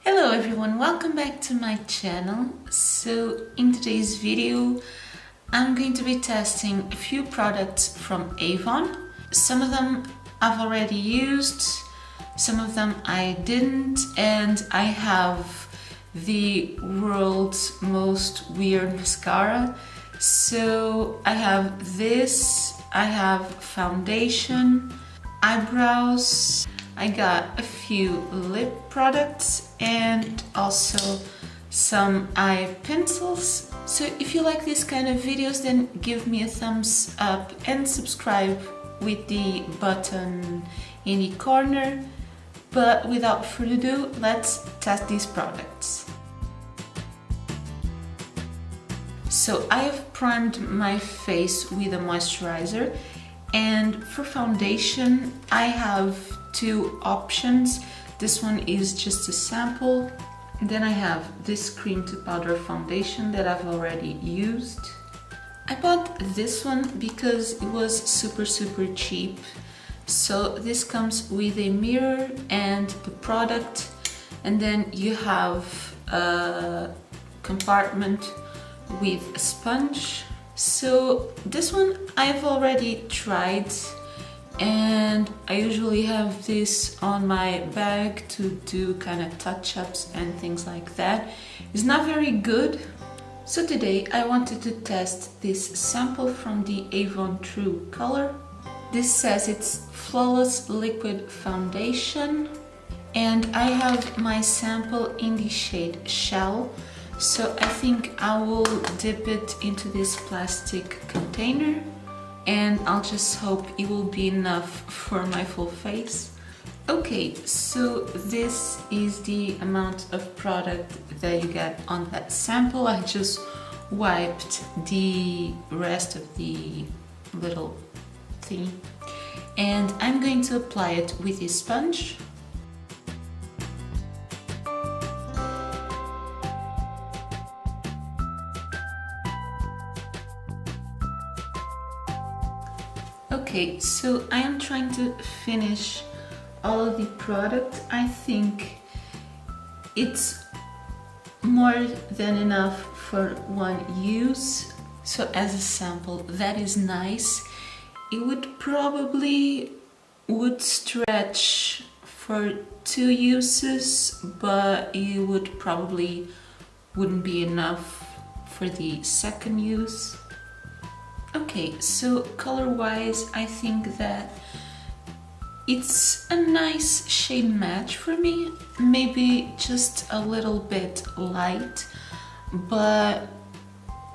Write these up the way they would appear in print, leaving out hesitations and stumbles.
Hello everyone, welcome back to my channel. So in today's video I'm going to be testing a few products from AVON. Some of them I've already used, some of them I didn't, and I have the world's most weird mascara. So I have this, I have foundation, eyebrows, I got a few lip products and also some eye pencils. So if you like this kind of videos, then give me a thumbs up and subscribe with the button in the corner. But without further ado, let's test these products. So I have primed my face with a moisturizer, and for foundation I have two options. This one is just a sample. Then I have this cream to powder foundation that I've already used. I bought this one because it was super cheap. So this comes with a mirror and the product, and then you have a compartment with a sponge. So this one I've already tried, and I usually have this on my bag to do kind of touch-ups and things like that. It's not very good. So today I wanted to test this sample from the AVON True Color. This says it's Flawless Liquid Foundation, and I have my sample in the shade Shell. So I think I will dip it into this plastic container, and I'll just hope it will be enough for my full face. Okay, so this is the amount of product that you get on that sample. I just wiped the rest of the little thing, and I'm going to apply it with a sponge. Okay, so I am trying to finish all of the product. I think it's more than enough for one use. So as a sample, that is nice. It would probably stretch for 2 uses, but it would probably wouldn't be enough for the second use. Okay, so color-wise, I think that it's a nice shade match for me. Maybe just a little bit light, but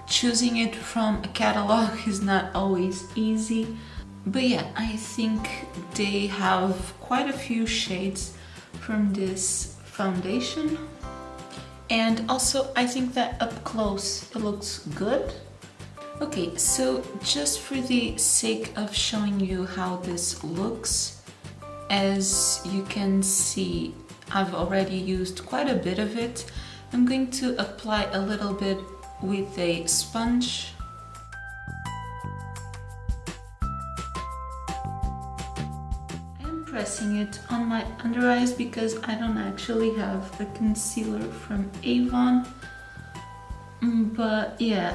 choosing it from a catalog is not always easy. But yeah, I think they have quite a few shades from this foundation. And also, I think that up close it looks good. Okay, so just for the sake of showing you how this looks, as you can see, I've already used quite a bit of it. I'm going to apply a little bit with a sponge. I'm pressing it on my under eyes because I don't actually have a concealer from AVON. But yeah,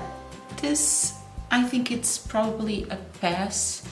this, I think it's probably a pass.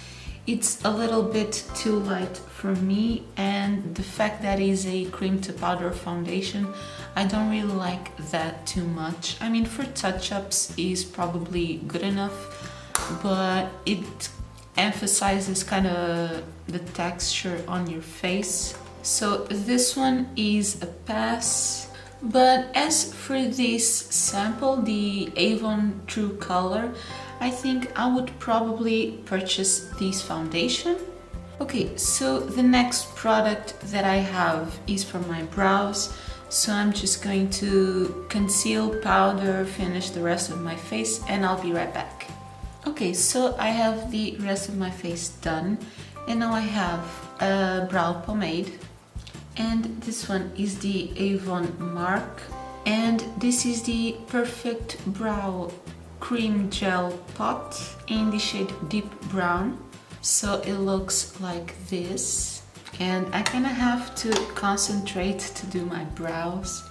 It's a little bit too light for me, and the fact that it's a cream to powder foundation, I don't really like that too much. I mean, for touch-ups is probably good enough, but it emphasizes kind of the texture on your face. So this one is a pass. But as for this sample, the AVON True Color, I think I would probably purchase this foundation. Okay, so the next product that I have is for my brows. So I'm just going to conceal, powder, finish the rest of my face, and I'll be right back. Okay, so I have the rest of my face done, and now I have a brow pomade. And this one is the AVON Mark, and this is the Perfect Brow Cream Gel Pot in the shade Deep Brown. So it looks like this, and I kind of have to concentrate to do my brows.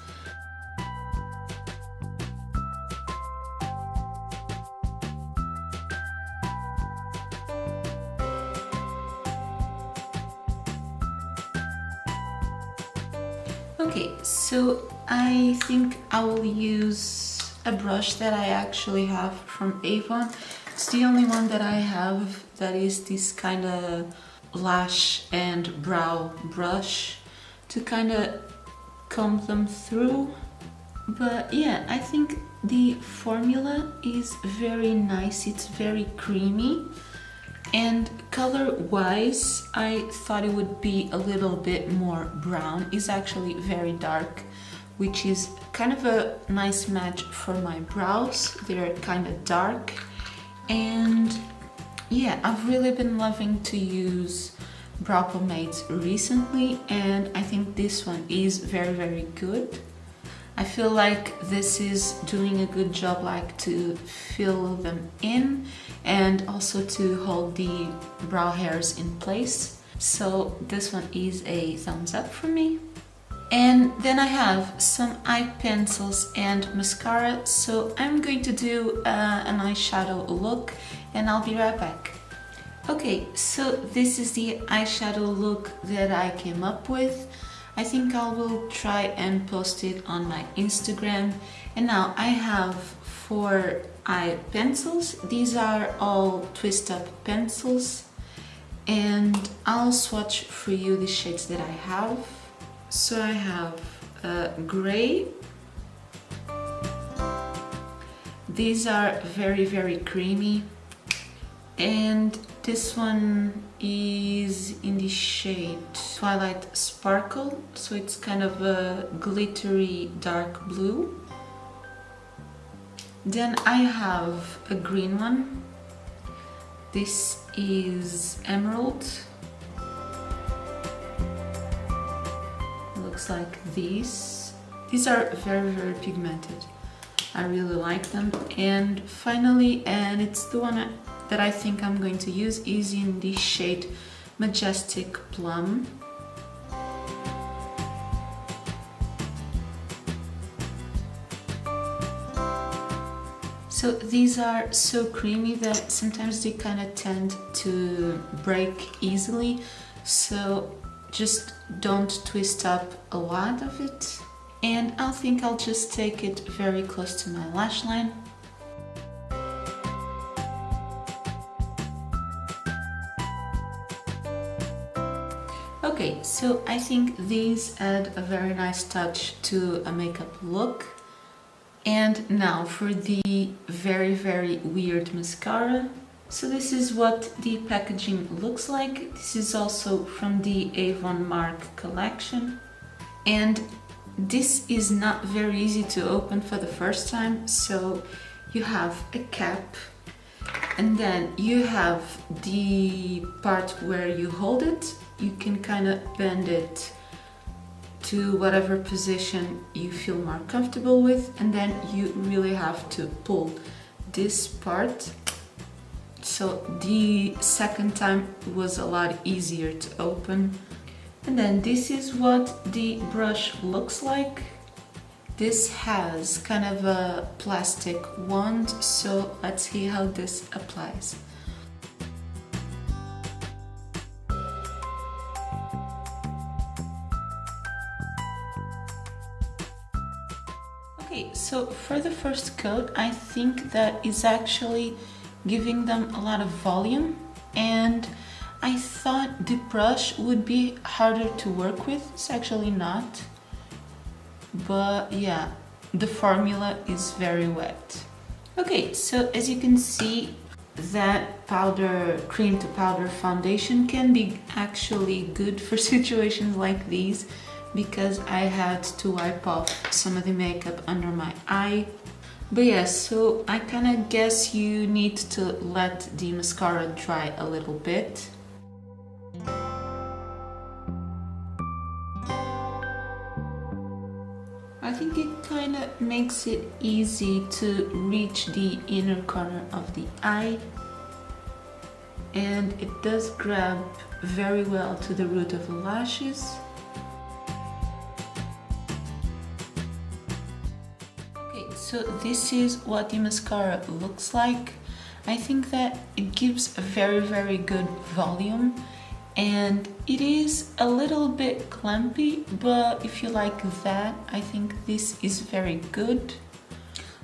Okay, so I think I will use a brush that I actually have from AVON. It's the only one that I have that is this kind of lash and brow brush to kind of comb them through. But yeah, I think the formula is very nice. It's very creamy, and color wise I thought it would be a little bit more brown. It's actually very dark, which is kind of a nice match for my brows. They're kind of dark, and yeah, I've really been loving to use brow pomades recently, and I think this one is very good. I feel like this is doing a good job, like to fill them in and also to hold the brow hairs in place. So this one is a thumbs up for me. And then I have some eye pencils and mascara, so I'm going to do an eyeshadow look, and I'll be right back. Okay, so this is the eyeshadow look that I came up with. I think I will try and post it on my Instagram. And now I have 4 eye pencils. These are all twist up pencils, and I'll swatch for you the shades that I have. So I have gray. These are very creamy, and this one is in the shade Twilight Sparkle, so it's kind of a glittery dark blue. Then I have a green one. This is Emerald. It looks like these. These are very pigmented. I really like them. And finally, and it's the one that I think I'm going to use, is in the shade Majestic Plum. So these are so creamy that sometimes they kind of tend to break easily, so just don't twist up a lot of it. And I think I'll just take it very close to my lash line. Okay, so I think these add a very nice touch to a makeup look. And now for the very weird mascara. So this is what the packaging looks like. This is also from the Avon Mark collection. And this is not very easy to open for the first time. So you have a cap, and then you have the part where you hold it. You can kind of bend it to whatever position you feel more comfortable with, and then you really have to pull this part. So the second time was a lot easier to open. And then this is what the brush looks like. This has kind of a plastic wand, so let's see how this applies. Okay, so for the first coat, I think that is actually giving them a lot of volume, and I thought the brush would be harder to work with. It's actually not, but yeah, the formula is very wet. Okay, so as you can see, that powder, cream to powder foundation can be actually good for situations like these, because I had to wipe off some of the makeup under my eye. But yeah, so I kind of guess you need to let the mascara dry a little bit. I think it kind of makes it easy to reach the inner corner of the eye, and it does grab very well to the root of the lashes. So this is what the mascara looks like. I think that it gives a very good volume, and it is a little bit clumpy, but if you like that, I think this is very good.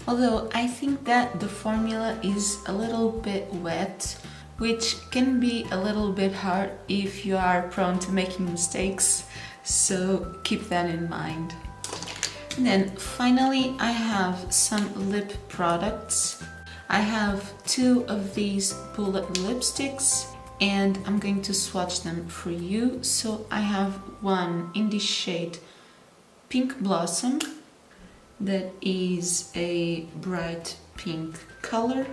Although I think that the formula is a little bit wet, which can be a little bit hard if you are prone to making mistakes, so keep that in mind. And then finally I have some lip products. I have 2 of these bullet lipsticks and I'm going to swatch them for you. So I have one in the shade Pink Blossom, that is a bright pink color.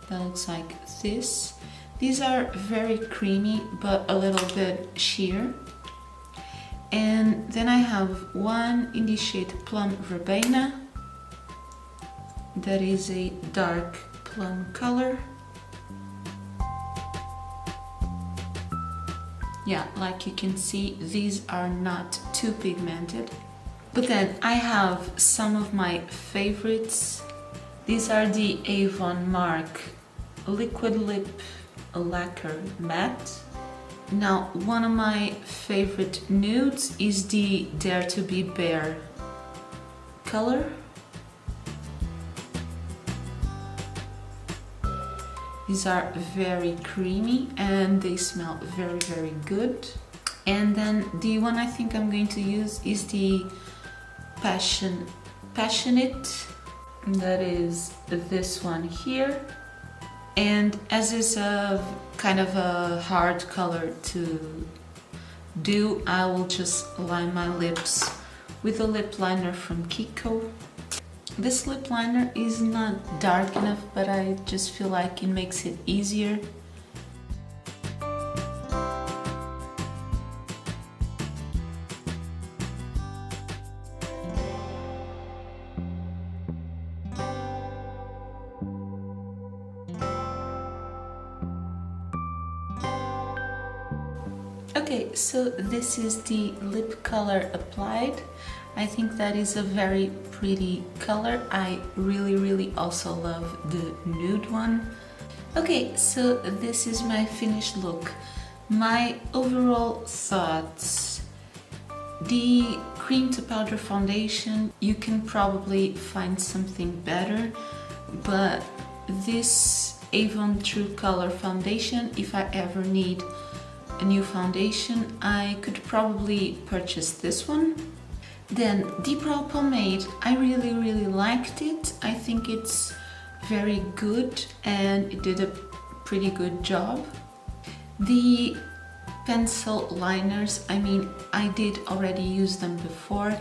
That looks like this. These are very creamy but a little bit sheer. And then I have one in the shade Plum Verbena, that is a dark plum color. Yeah, like you can see, these are not too pigmented. But then I have some of my favorites. These are the AVON Mark Liquid Lip Lacquer Matte. Now, one of my favorite nudes is the Dare to Be Bare color. These are very creamy and they smell very, very good. And then the one I think I'm going to use is the Passionate, that is this one here. And as is a kind of a hard color to do, I will just line my lips with a lip liner from Kiko. This lip liner is not dark enough, but I just feel like it makes it easier. Okay, so this is the lip color applied. I think that is a very pretty color. I really also love the nude one. Okay, so this is my finished look. My overall thoughts. The cream to powder foundation, you can probably find something better, but this Avon True Color foundation, if I ever need a new foundation, I could probably purchase this one. Then the brow pomade, I really liked it. I think it's very good and it did a pretty good job. The pencil liners, I mean, I did already use them before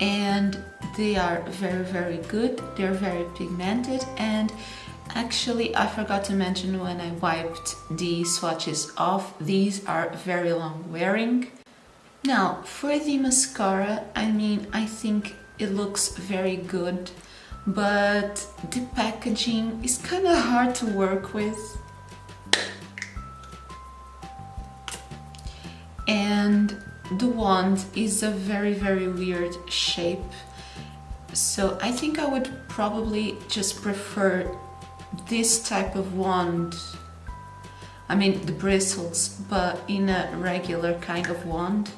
and they are very good. They're very pigmented, and actually, I forgot to mention when I wiped the swatches off, these are very long wearing. Now, for the mascara, I mean, I think it looks very good, but the packaging is kind of hard to work with. And the wand is a very weird shape. So I think I would probably just prefer this type of wand, I mean the bristles, but in a regular kind of wand.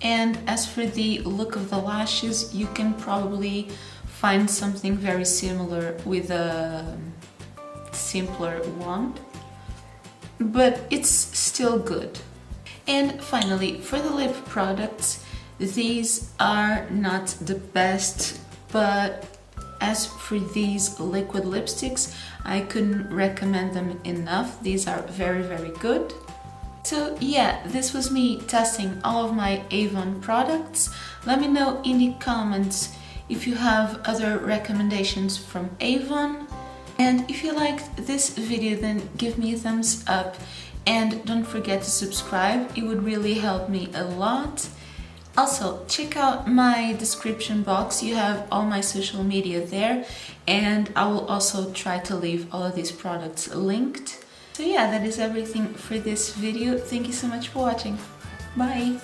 And as for the look of the lashes, you can probably find something very similar with a simpler wand, but it's still good. And finally, for the lip products, these are not the best, but as for these liquid lipsticks, I couldn't recommend them enough. These are very good. So yeah, this was me testing all of my Avon products. Let me know in the comments if you have other recommendations from Avon. And if you liked this video, then give me a thumbs up and don't forget to subscribe. It would really help me a lot. Also, check out my description box. You have all my social media there, and I will also try to leave all of these products linked. So yeah, that is everything for this video. Thank you so much for watching. Bye!